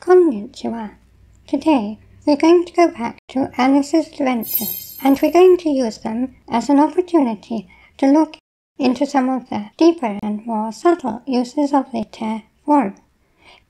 Konnichiwa. Today we're going to go back to Alice's adventures, and we're going to use them as an opportunity to look into some of the deeper and more subtle uses of the te form.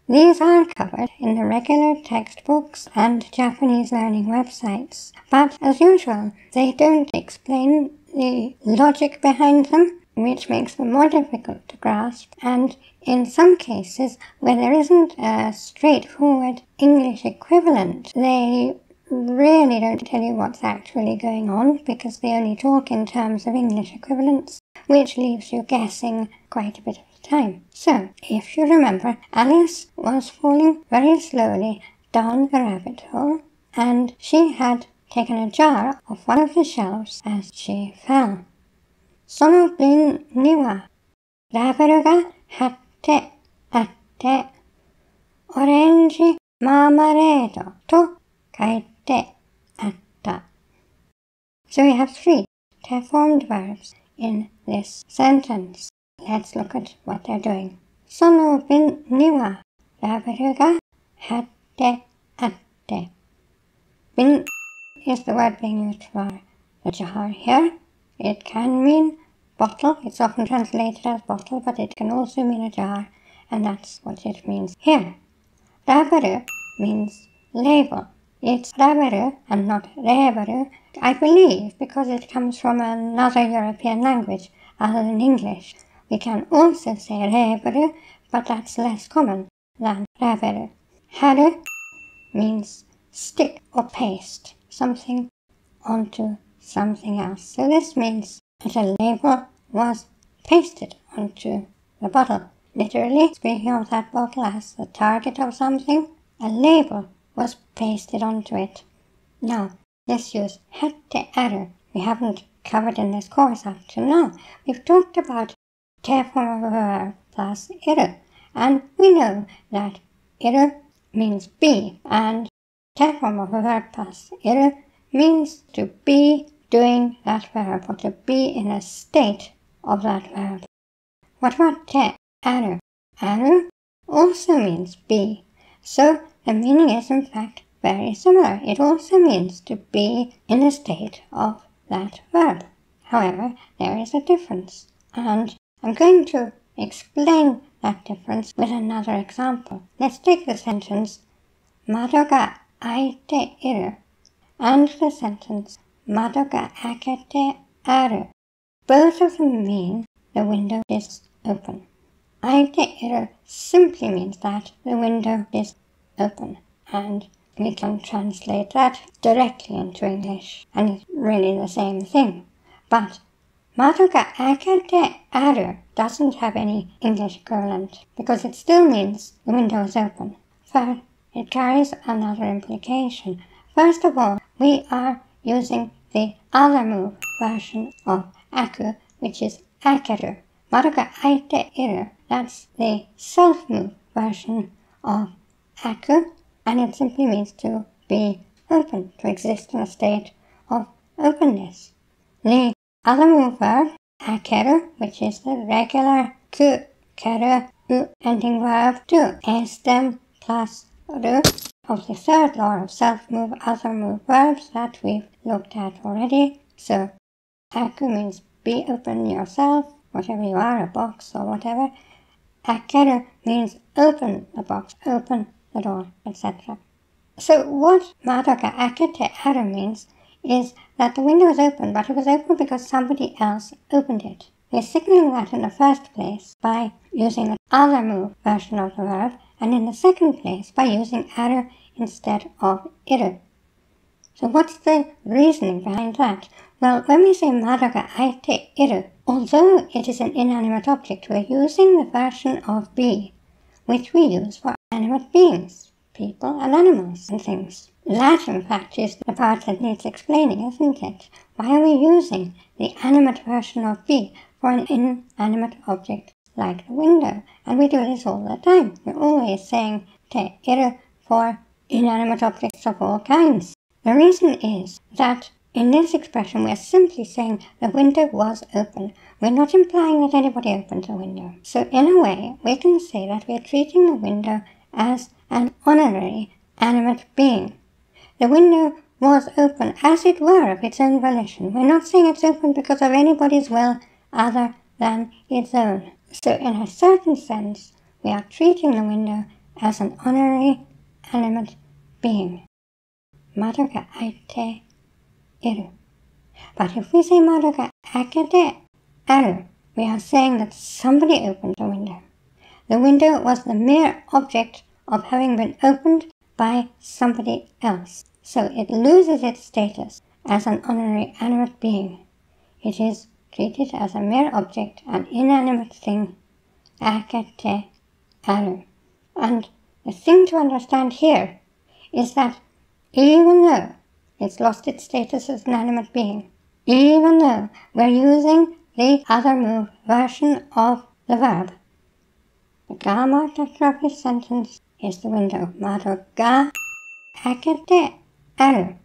These are covered in the regular textbooks and Japanese learning websites, but as usual, they don't explain the logic behind them, which makes them more difficult to grasp, and in some cases, where there isn't a straightforward English equivalent, they really don't tell you what's actually going on, because they only talk in terms of English equivalents, which leaves you guessing quite a bit of the time. So, if you remember, Alice was falling very slowly down the rabbit hole, and she had taken a jar off one of the shelves as she fell. その瓶にはラベルが貼ってあって、オレンジマーマレードと書いてあった。So we have three te-formed verbs in this sentence. Let's look at what they're doing. その瓶にはラベルが貼ってあって。Bin is the word being used for the jar here. It can mean bottle. It's often translated as bottle, but it can also mean a jar, and that's what it means here. Raberu means label. It's raberu and not reberu, I believe, because it comes from another European language other than English. We can also say reberu, but that's less common than raberu. Haru means stick or paste something onto something else. So this means that a label was pasted onto the bottle. Literally, speaking of that bottle as the target of something, a label was pasted onto it. Now, let's use hatte aru. We haven't covered in this course up to now. We've talked about te form of a verb plus iru, and we know that iru means be, and te form of a verb plus iru means to be doing that verb, or to be in a state of that verb. What about te aru? Aru also means be, so the meaning is in fact very similar. It also means to be in a state of that verb. However, there is a difference, and I'm going to explain that difference with another example. Let's take the sentence 窓が開いている and the sentence 窓が開けてある. Both of them mean the window is open. 開いている simply means that the window is open, and we can translate that directly into English, and it's really the same thing. But 窓が開けてある doesn't have any English equivalent, because it still means the window is open. But it carries another implication. First of all, we are using the other move version of aku, which is akeru. 窓が開いている, that's the self-move version of aku, and it simply means to be open, to exist in a state of openness. The other move verb, akeru, which is the regular ku, keru, u ending verb to estem plus ru of the third law of self-move other move verbs that we've looked at already. So aku means be open yourself, whatever you are, a box or whatever. Akeru means open the box, open the door, etc. So what窓が開けてある means is that the window is open, but it was open because somebody else opened it. We're signaling that in the first place by using the other move version of the verb, and in the second place by using aru instead of iru. So what's the reasoning behind that? Well, when we say 窓が開いている, although it is an inanimate object, we're using the version of be, which we use for animate beings, people and animals and things. That, in fact, is the part that needs explaining, isn't it? Why are we using the animate version of be for an inanimate object like the window? And we do this all the time. We're always saying te iru for inanimate objects of all kinds. The reason is that in this expression we're simply saying the window was open. We're not implying that anybody opened the window. So in a way, we can say that we're treating the window as an honorary animate being. The window was open, as it were, of its own volition. We're not saying it's open because of anybody's will other than its own. So in a certain sense, we are treating the window as an honorary animate being.窓が開いている. But if we say 窓が開けてある, we are saying that somebody opened the window. The window was the mere object of having been opened by somebody else. So it loses its status as an honorary animate being. It is treated as a mere object, an inanimate thing. 開けてある. And the thing to understand here is that even though it's lost its status as an animate being, even though we're using the other move version of the verb, the ga marked after this sentence is the window. 窓が開けてある.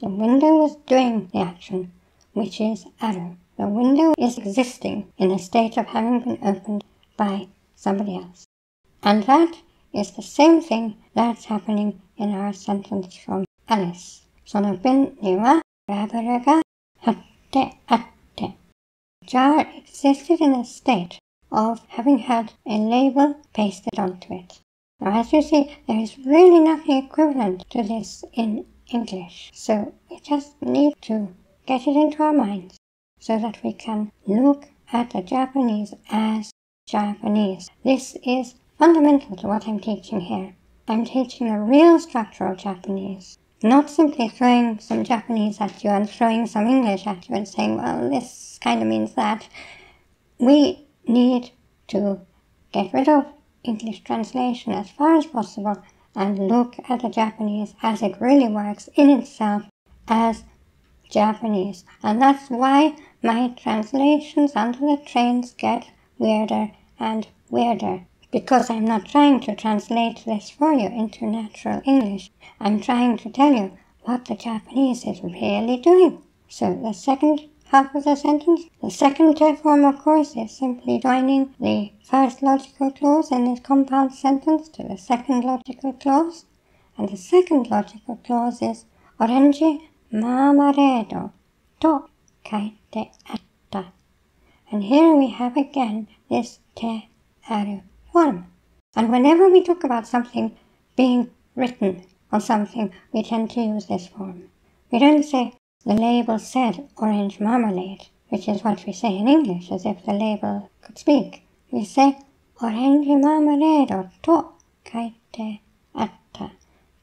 The window is doing the action, which is ある. The window is existing in a state of having been opened by somebody else. And that is the same thing that's happening in our sentence from Alice. その瓶にはラベルが貼ってあって. Jar existed in a state of having had a label pasted onto it. Now, as you see, there is really nothing equivalent to this in English, so we just need to get it into our minds so that we can look at the Japanese as Japanese. This is fundamental to what I'm teaching here. I'm teaching the real structure of Japanese, not simply throwing some Japanese at you and throwing some English at you and saying, well, this kind of means that. We need to get rid of English translation as far as possible and look at the Japanese as it really works in itself as Japanese. And that's why my translations under the trains get weirder and weirder. Because I'm not trying to translate this for you into natural English. I'm trying to tell you what the Japanese is really doing. So the second half of the sentence, the second form, of course, is simply joining the first logical clause in this compound sentence to the second logical clause. And the second logical clause is オレンジマーマレードと書いてあった. And here we have again this てある form. And whenever we talk about something being written on something, we tend to use this form. We don't say the label said orange marmalade, which is what we say in English, as if the label could speak. We say オレンジマーマレードと書いてあった.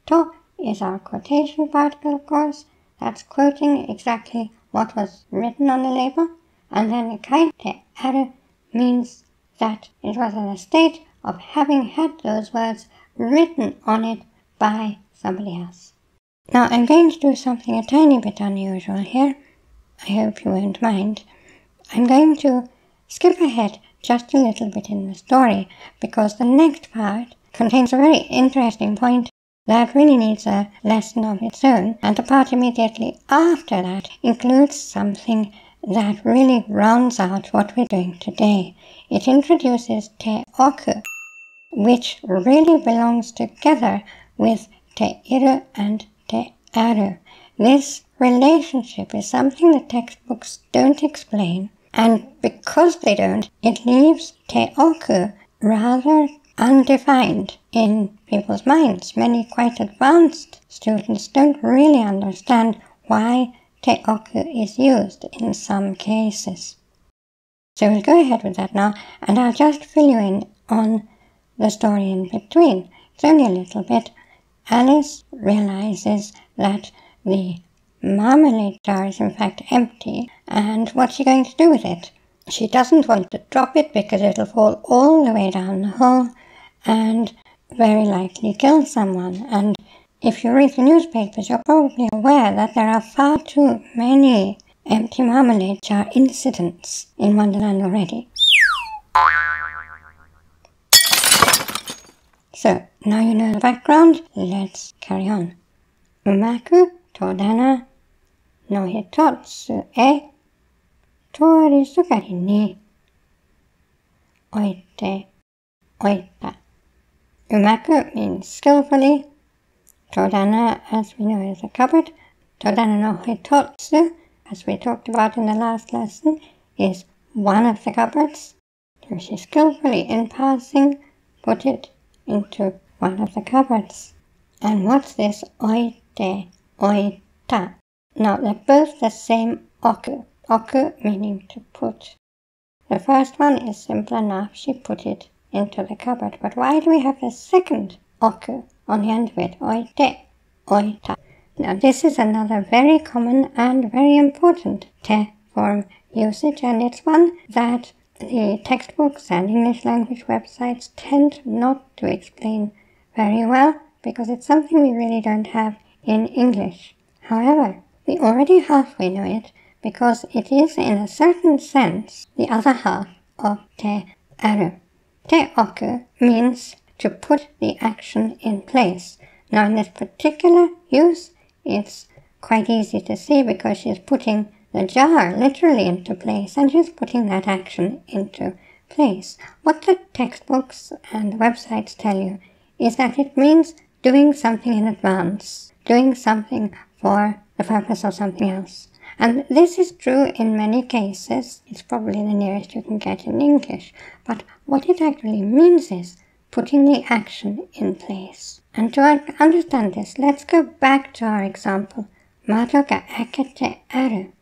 To is our quotation particle, of course. That's quoting exactly what was written on the label. And then 書いてある means that it was in a state of having had those words written on it by somebody else. Now I'm going to do something a tiny bit unusual here. I hope you won't mind. I'm going to skip ahead just a little bit in the story because the next part contains a very interesting point that really needs a lesson of its own, and the part immediately after that includes something that really rounds out what we're doing today. It introduces te oku, which really belongs together with te iru and te aru. This relationship is something the textbooks don't explain, and because they don't, it leaves te oku rather undefined in people's minds. Many quite advanced students don't really understand why te oku is used in some cases. So we'll go ahead with that now, and I'll just fill you in on the story in between. It's only a little bit. Alice realizes that the marmalade jar is in fact empty, and what's she going to do with it? She doesn't want to drop it because it'll fall all the way down the hole and very likely kill someone. And if you read the newspapers, you're probably aware that there are far too many empty marmalade jar incidents in Wonderland already. So, now you know the background, let's carry on. Umaku todana no hitotsu e tori sugari ni oite oita. Umaku means skillfully. Todana, as we know, is a cupboard. Todana no hitotsu, as we talked about in the last lesson, is one of the cupboards. So she skillfully, in passing, put it into one of the cupboards. And what's this oite, oita? Now, they're both the same oku. Oku meaning to put. The first one is simple enough. She put it into the cupboard. But why do we have the second oku on the end of it? Oite, oita. Now, this is another very common and very important te form usage, and it's one that the textbooks and English language websites tend not to explain very well, because it's something we really don't have in English. However, we already halfway know it, because it is, in a certain sense, the other half of te aru. Te oku means to put the action in place. Now, in this particular use, it's quite easy to see because she's putting the jar literally into place, and she's putting that action into place. What the textbooks and websites tell you is that it means doing something in advance, doing something for the purpose of something else. And this is true in many cases. It's probably the nearest you can get in English. But what it actually means is putting the action in place. And to understand this, let's go back to our example. Mado ga akete aru.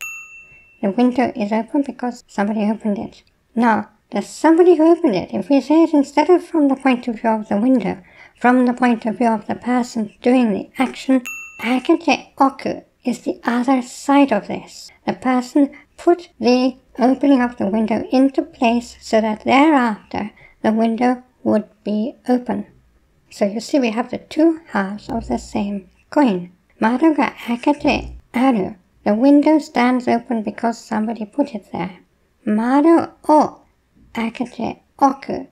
The window is open because somebody opened it. Now, the somebody who opened it, if we say it instead of from the point of view of the window, from the point of view of the person doing the action, akete oku is the other side of this. The person put the opening of the window into place so that thereafter the window would be open. So you see we have the two halves of the same coin. Mado ga akete aru. The window stands open because somebody put it there. Mado o akete oku.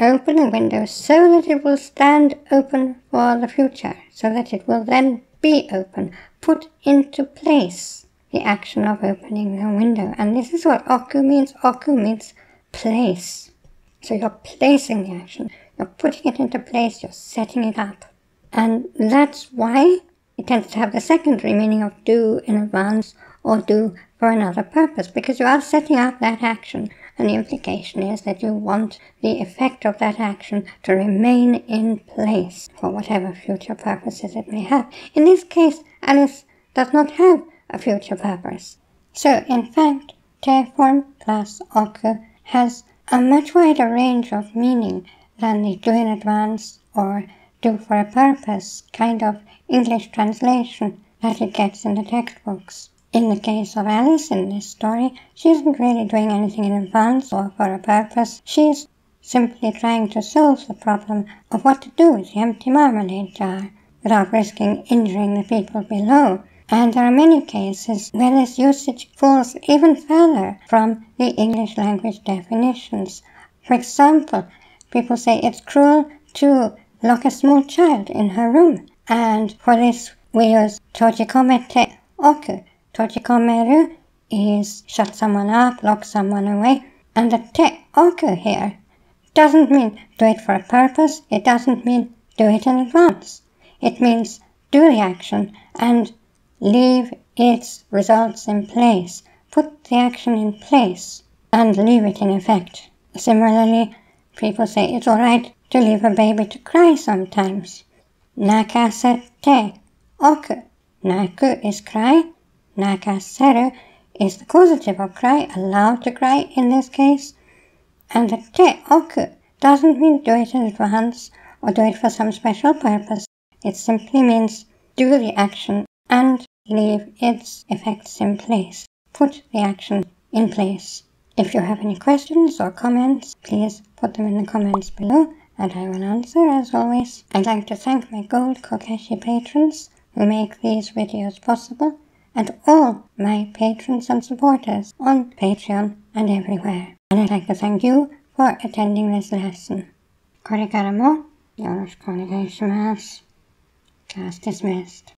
Open the window so that it will stand open for the future, so that it will then be open. Put into place the action of opening the window. And this is what oku means. Oku means place. So you're placing the action. You're putting it into place. You're setting it up. And that's why it tends to have the secondary meaning of do in advance or do for another purpose, because you are setting up that action, and the implication is that you want the effect of that action to remain in place for whatever future purposes it may have. In this case, Alice does not have a future purpose. So, in fact, te form plus oku has a much wider range of meaning than the do in advance or do for a purpose kind of English translation that it gets in the textbooks. In the case of Alice in this story, she isn't really doing anything in advance or for a purpose. She's simply trying to solve the problem of what to do with the empty marmalade jar without risking injuring the people below. And there are many cases where this usage falls even further from the English language definitions. For example, people say it's cruel to lock a small child in her room. And for this, we use tojikomete oku. Tojikomeru is shut someone up, lock someone away. And the te oku here doesn't mean do it for a purpose. It doesn't mean do it in advance. It means do the action and leave its results in place. Put the action in place and leave it in effect. Similarly, people say it's alright to leave a baby to cry sometimes. Nakasete oku. Naku is cry. Nakaseru is the causative of cry, allowed to cry in this case. And the te oku doesn't mean do it in advance or do it for some special purpose. It simply means do the action and leave its effects in place. Put the action in place. If you have any questions or comments, please put them in the comments below and I will answer as always. I'd like to thank my gold Kokeshi patrons who make these videos possible, and all my patrons and supporters on Patreon and everywhere. And I'd like to thank you for attending this lesson. Korekara mo yoroshiku onegai shimasu. Class dismissed.